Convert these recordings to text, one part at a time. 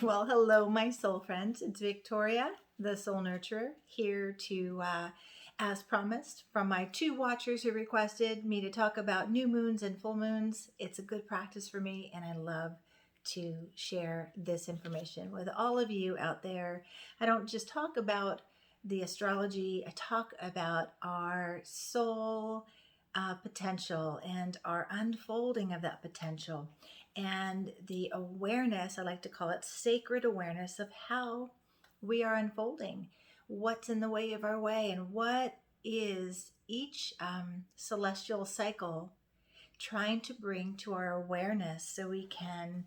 Well, hello, my soul friends. It's Victoria, the soul nurturer, here to, as promised, from my two watchers who requested me to talk about new moons and full moons. It's a good practice for me, and I love to share this information with all of you out there. I don't just talk about the astrology, I talk about our soul potential and our unfolding of that potential and the awareness, I like to call it sacred awareness of how we are unfolding, what's in the way of our way, and what is each celestial cycle trying to bring to our awareness so we can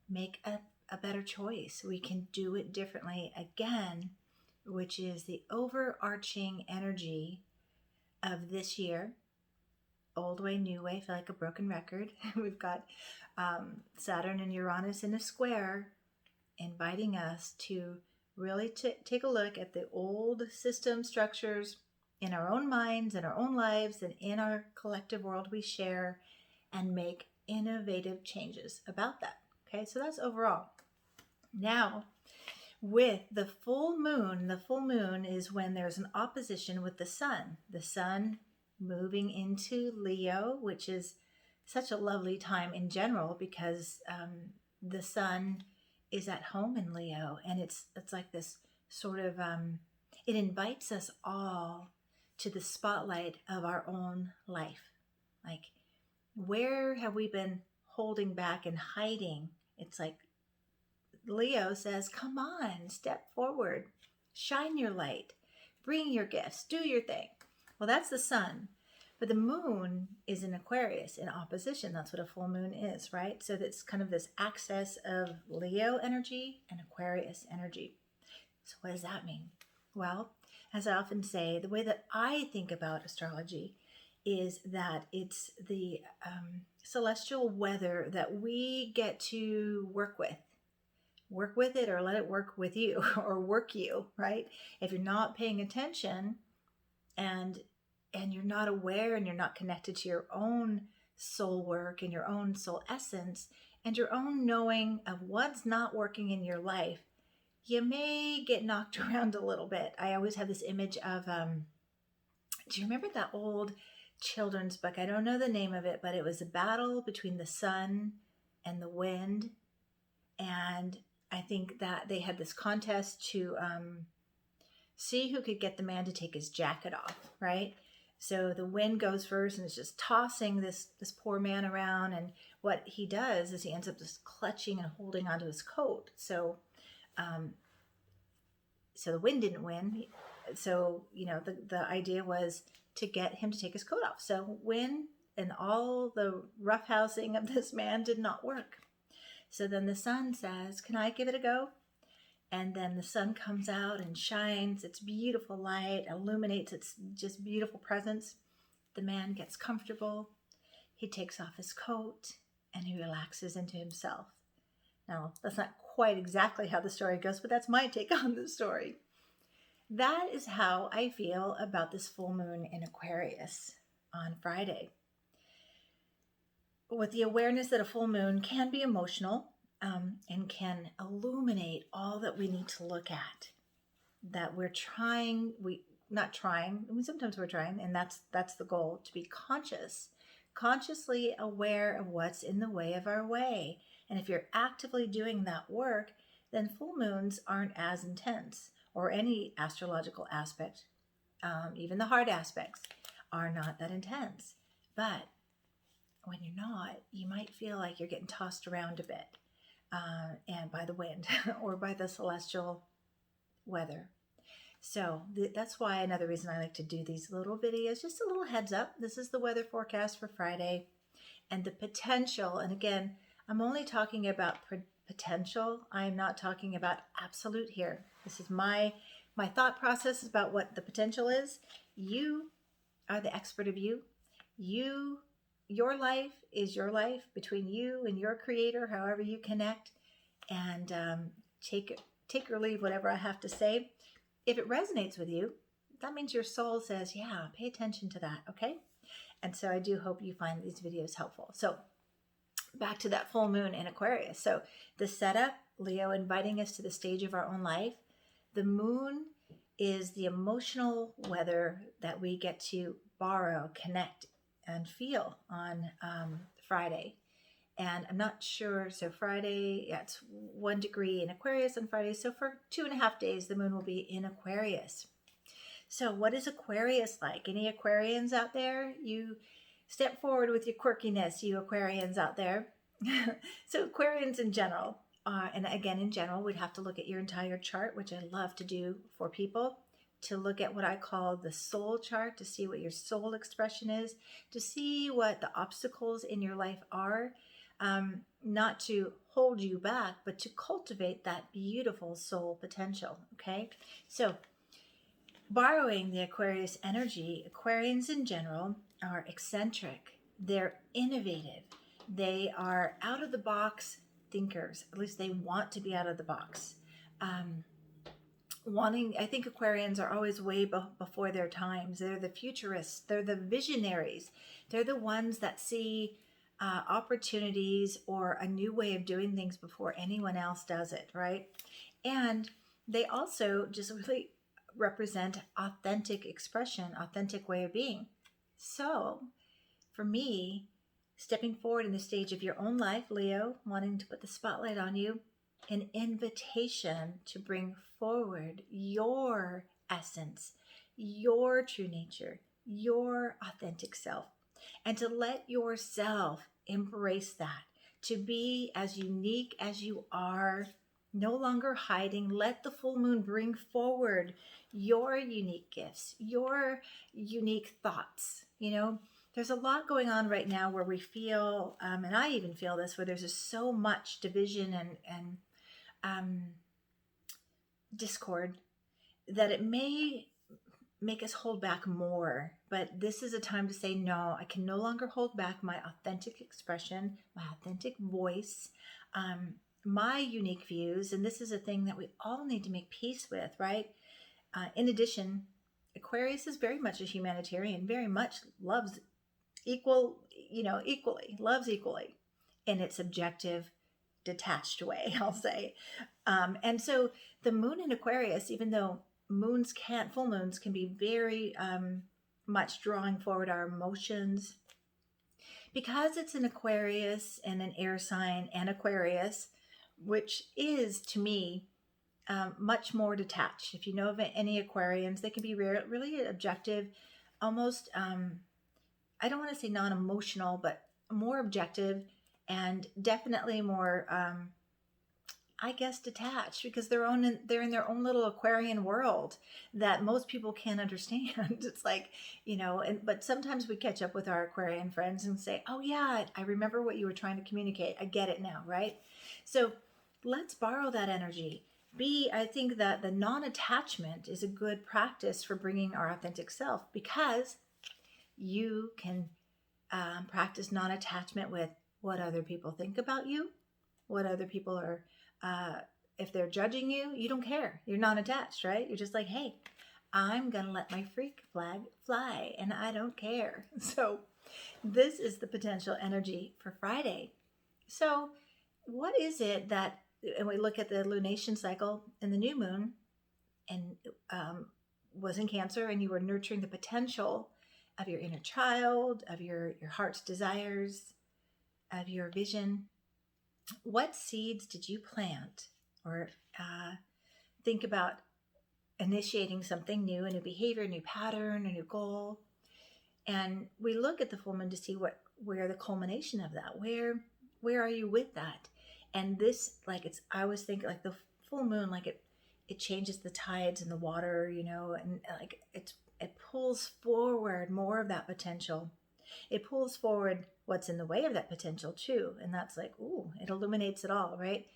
make a better choice. We can do it differently again, which is the overarching energy of this year. Old way, new way, feel like a broken record. We've got Saturn and Uranus in a square, inviting us to really take a look at the old system structures in our own minds, in our own lives, and in our collective world we share, and make innovative changes about that. Okay, so that's overall. Now, with the full moon is when there's an opposition with the sun. The sun moving into Leo, which is such a lovely time in general because the sun is at home in Leo, and it's like this sort of it invites us all to the spotlight of our own life. Like, where have we been holding back and hiding? It's like Leo says, come on, step forward, shine your light, bring your gifts, do your thing. Well, that's the sun. But the moon is in Aquarius in opposition. That's what a full moon is, right? So that's kind of this axis of Leo energy and Aquarius energy. So what does that mean? Well, as I often say, the way that I think about astrology is that it's the celestial weather that we get to work with. Work with it or let it work with you or work you, right? If you're not paying attention and you're not aware and you're not connected to your own soul work and your own soul essence and your own knowing of what's not working in your life, you may get knocked around a little bit. I always have this image of, do you remember that old children's book? I don't know the name of it, but it was a battle between the sun and the wind. And I think that they had this contest to see who could get the man to take his jacket off, right? So the wind goes first and it's just tossing this poor man around. And what he does is he ends up just clutching and holding onto his coat. So the wind didn't win. So, the idea was to get him to take his coat off. So wind and all the roughhousing of this man did not work. So then the sun says, can I give it a go? And then the sun comes out and shines its beautiful light, illuminates its just beautiful presence. The man gets comfortable. He takes off his coat and he relaxes into himself. Now, that's not quite exactly how the story goes, but that's my take on the story. That is how I feel about this full moon in Aquarius on Friday. With the awareness that a full moon can be emotional and can illuminate all that we need to look at. That we're trying, sometimes we're trying, and that's the goal, to be consciously aware of what's in the way of our way. And if you're actively doing that work, then full moons aren't as intense, or any astrological aspect, even the hard aspects, are not that intense. But when you're not, you might feel like you're getting tossed around a bit, and by the wind or by the celestial weather. So that's why another reason I like to do these little videos, just a little heads up. This is the weather forecast for Friday and the potential. And again, I'm only talking about potential. I'm not talking about absolute here. This is my thought process about what the potential is. You are the expert of you. Your life is your life between you and your creator, however you connect, and take or leave whatever I have to say. If it resonates with you, that means your soul says, yeah, pay attention to that, okay? And so I do hope you find these videos helpful. So back to that full moon in Aquarius. So the setup, Leo inviting us to the stage of our own life. The moon is the emotional weather that we get to borrow, connect, and feel on Friday. And I'm not sure. So Friday, yeah, it's 1 degree in Aquarius on Friday. So for 2.5 days, the moon will be in Aquarius. So what is Aquarius like? Any Aquarians out there? You step forward with your quirkiness, you Aquarians out there. So Aquarians in general, and again, in general, we'd have to look at your entire chart, which I love to do for people, to look at what I call the soul chart, to see what your soul expression is, to see what the obstacles in your life are, not to hold you back, but to cultivate that beautiful soul potential. Okay, so borrowing the Aquarius energy, Aquarians in general are eccentric, they're innovative, they are out of the box thinkers. At least they want to be out of the box. I think Aquarians are always way before their times. They're the futurists, they're the visionaries, they're the ones that see opportunities or a new way of doing things before anyone else does it, right? And they also just really represent authentic expression, authentic way of being. So for me, stepping forward in the stage of your own life, Leo, wanting to put the spotlight on you, an invitation to bring forward your essence, your true nature, your authentic self, and to let yourself embrace that, to be as unique as you are, no longer hiding. Let the full moon bring forward your unique gifts, your unique thoughts. You know, there's a lot going on right now where we feel, and I even feel this, where there's just so much division and discord that it may make us hold back more. But this is a time to say, no, I can no longer hold back my authentic expression, my authentic voice, my unique views. And this is a thing that we all need to make peace with, right? In addition, Aquarius is very much a humanitarian, very much loves equally, loves equally in its objective, detached way, I'll say. And so the moon in Aquarius, even though full moons can be very much drawing forward our emotions, because it's an Aquarius and an air sign and Aquarius, which is to me much more detached. If you know of any Aquarians, they can be really objective, almost, I don't want to say non-emotional, but more objective, and definitely more, I guess, detached, because they're in their own little Aquarian world that most people can't understand. It's like, but sometimes we catch up with our Aquarian friends and say, oh yeah, I remember what you were trying to communicate. I get it now, right? So let's borrow that energy. I think that the non-attachment is a good practice for bringing our authentic self, because you can practice non-attachment with what other people think about you, what other people are, if they're judging you, you don't care. You're non-attached, right? You're just like, hey, I'm going to let my freak flag fly and I don't care. So this is the potential energy for Friday. So what is it that, and we look at the lunation cycle and the new moon, and was in Cancer, and you were nurturing the potential of your inner child, of your heart's desires, of your vision. What seeds did you plant, or think about initiating something new, a new behavior, a new pattern, a new goal? And we look at the full moon to see where the culmination of that, where are you with that? And this, I always think like the full moon, like it changes the tides in the water, and like it pulls forward more of that potential. It pulls forward what's in the way of that potential too. And that's like, ooh, it illuminates it all, right?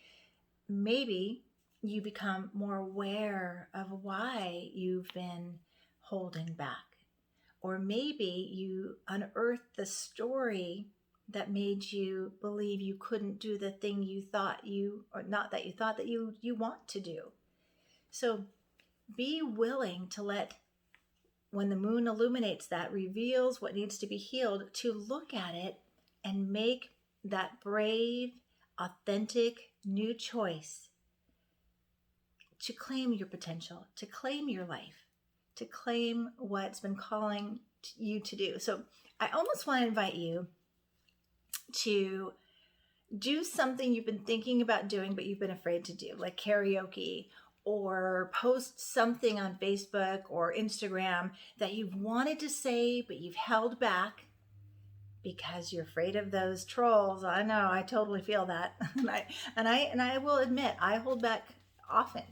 Maybe you become more aware of why you've been holding back. Or maybe you unearth the story that made you believe you couldn't do the thing you thought you want to do. So be willing to let, when the moon illuminates that, reveals what needs to be healed, to look at it and make that brave, authentic new choice to claim your potential, to claim your life, to claim what's been calling you to do. So I almost want to invite you to do something you've been thinking about doing, but you've been afraid to do, like karaoke, or post something on Facebook or Instagram that you've wanted to say, but you've held back because you're afraid of those trolls. I know, I totally feel that. and I will admit, I hold back often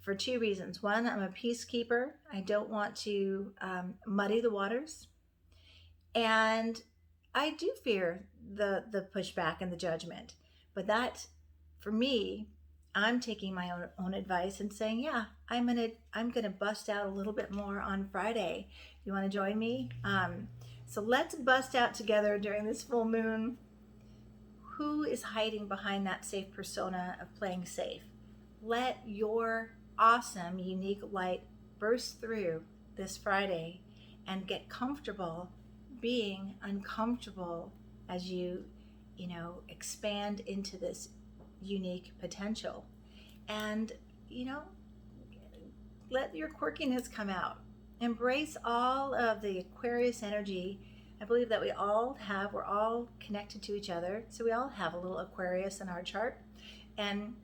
for two reasons. One, I'm a peacekeeper. I don't want to muddy the waters. And I do fear the pushback and the judgment. But that, for me, I'm taking my own advice and saying, yeah, I'm gonna bust out a little bit more on Friday. You want to join me? So let's bust out together during this full moon. Who is hiding behind that safe persona of playing safe? Let your awesome, unique light burst through this Friday and get comfortable being uncomfortable as you expand into this unique potential. And, let your quirkiness come out. Embrace all of the Aquarius energy. I believe that we're all connected to each other. So we all have a little Aquarius in our chart, and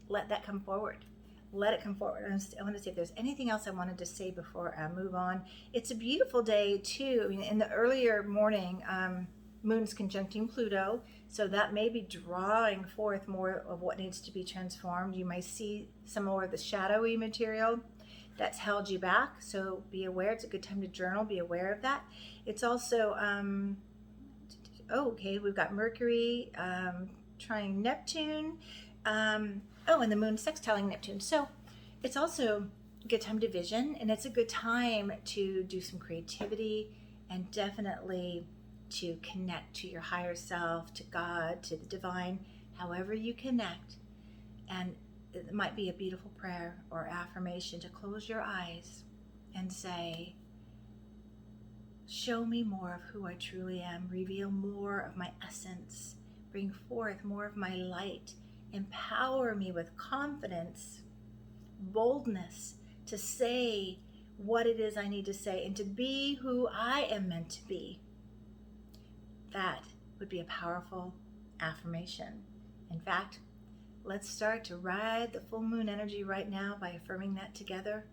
let that come forward. Let it come forward. I want to see if there's anything else I wanted to say before I move on. It's a beautiful day too. I mean, in the earlier morning, Moon's conjuncting Pluto, so that may be drawing forth more of what needs to be transformed. You might see some more of the shadowy material that's held you back, so be aware. It's a good time to journal. Be aware of that. It's also we've got Mercury trying Neptune, and the Moon sextiling Neptune. So it's also a good time to vision, and it's a good time to do some creativity, and definitely to connect to your higher self, to God, to the divine, however you connect. And it might be a beautiful prayer or affirmation to close your eyes and say, show me more of who I truly am, reveal more of my essence, bring forth more of my light, empower me with confidence, boldness to say what it is I need to say and to be who I am meant to be. That would be a powerful affirmation. In fact, let's start to ride the full moon energy right now by affirming that together.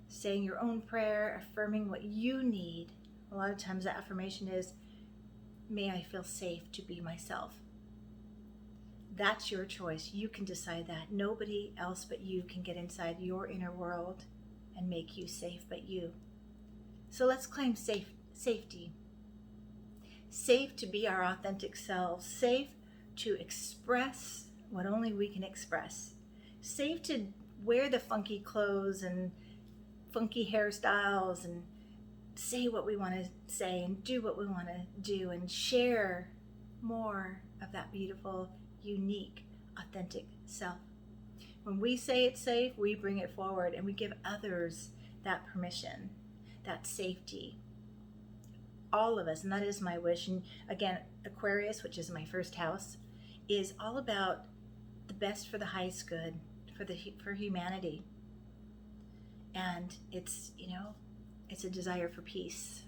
Saying your own prayer, affirming what you need. A lot of times the affirmation is, may I feel safe to be myself. That's your choice. You can decide that. Nobody else but you can get inside your inner world and make you safe but you. So let's claim safety. Safe to be our authentic selves. Safe to express what only we can express. Safe to wear the funky clothes and funky hairstyles and say what we want to say and do what we want to do and share more of that beautiful, unique, authentic self. When we say it's safe, we bring it forward and we give others that permission, that safety. All of us, and that is my wish. And again, Aquarius, which is my first house, is all about the best for the highest good, for humanity. And it's a desire for peace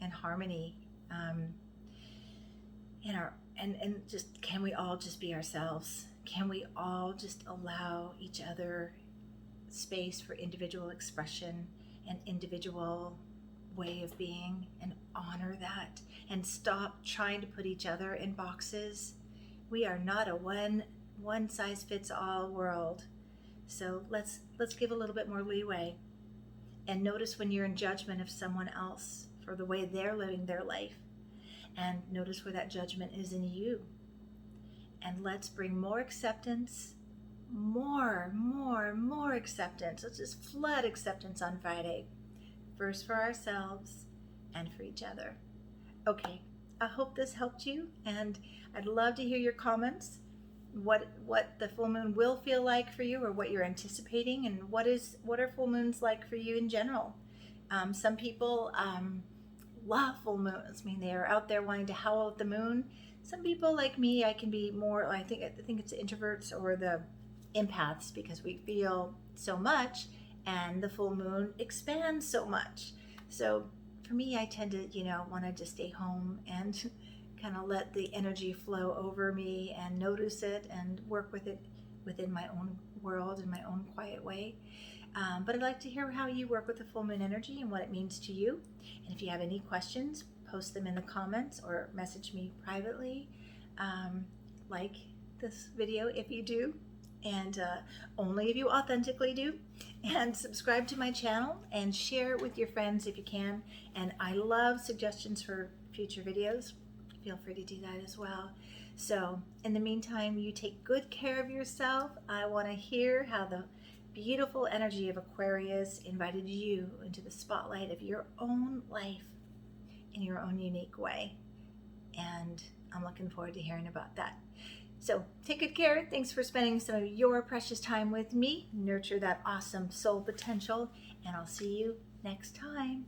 and harmony, and just, can we all just be ourselves? Can we all just allow each other space for individual expression and individual way of being, and honor that, and stop trying to put each other in boxes? We are not a one size fits all world. So let's give a little bit more leeway, and notice when you're in judgment of someone else for the way they're living their life, and notice where that judgment is in you. And let's bring more acceptance, more acceptance. Let's just flood acceptance on Friday. First for ourselves and for each other. Okay, I hope this helped you, and I'd love to hear your comments. What the full moon will feel like for you, or what you're anticipating, and what are full moons like for you in general. Some people love full moons. I mean, they are out there wanting to howl at the moon. Some people like me, I can be more, I think it's introverts or the empaths, because we feel so much and the full moon expands so much. So for me, I tend to, want to just stay home and kind of let the energy flow over me and notice it and work with it within my own world in my own quiet way. But I'd like to hear how you work with the full moon energy and what it means to you. And if you have any questions, post them in the comments or message me privately. Like this video if you do, and only if you authentically do. And subscribe to my channel and share it with your friends if you can. And I love suggestions for future videos. Feel free to do that as well. So in the meantime, you take good care of yourself. I want to hear how the beautiful energy of Aquarius invited you into the spotlight of your own life in your own unique way. And I'm looking forward to hearing about that. So take good care. Thanks for spending some of your precious time with me. Nurture that awesome soul potential, and I'll see you next time.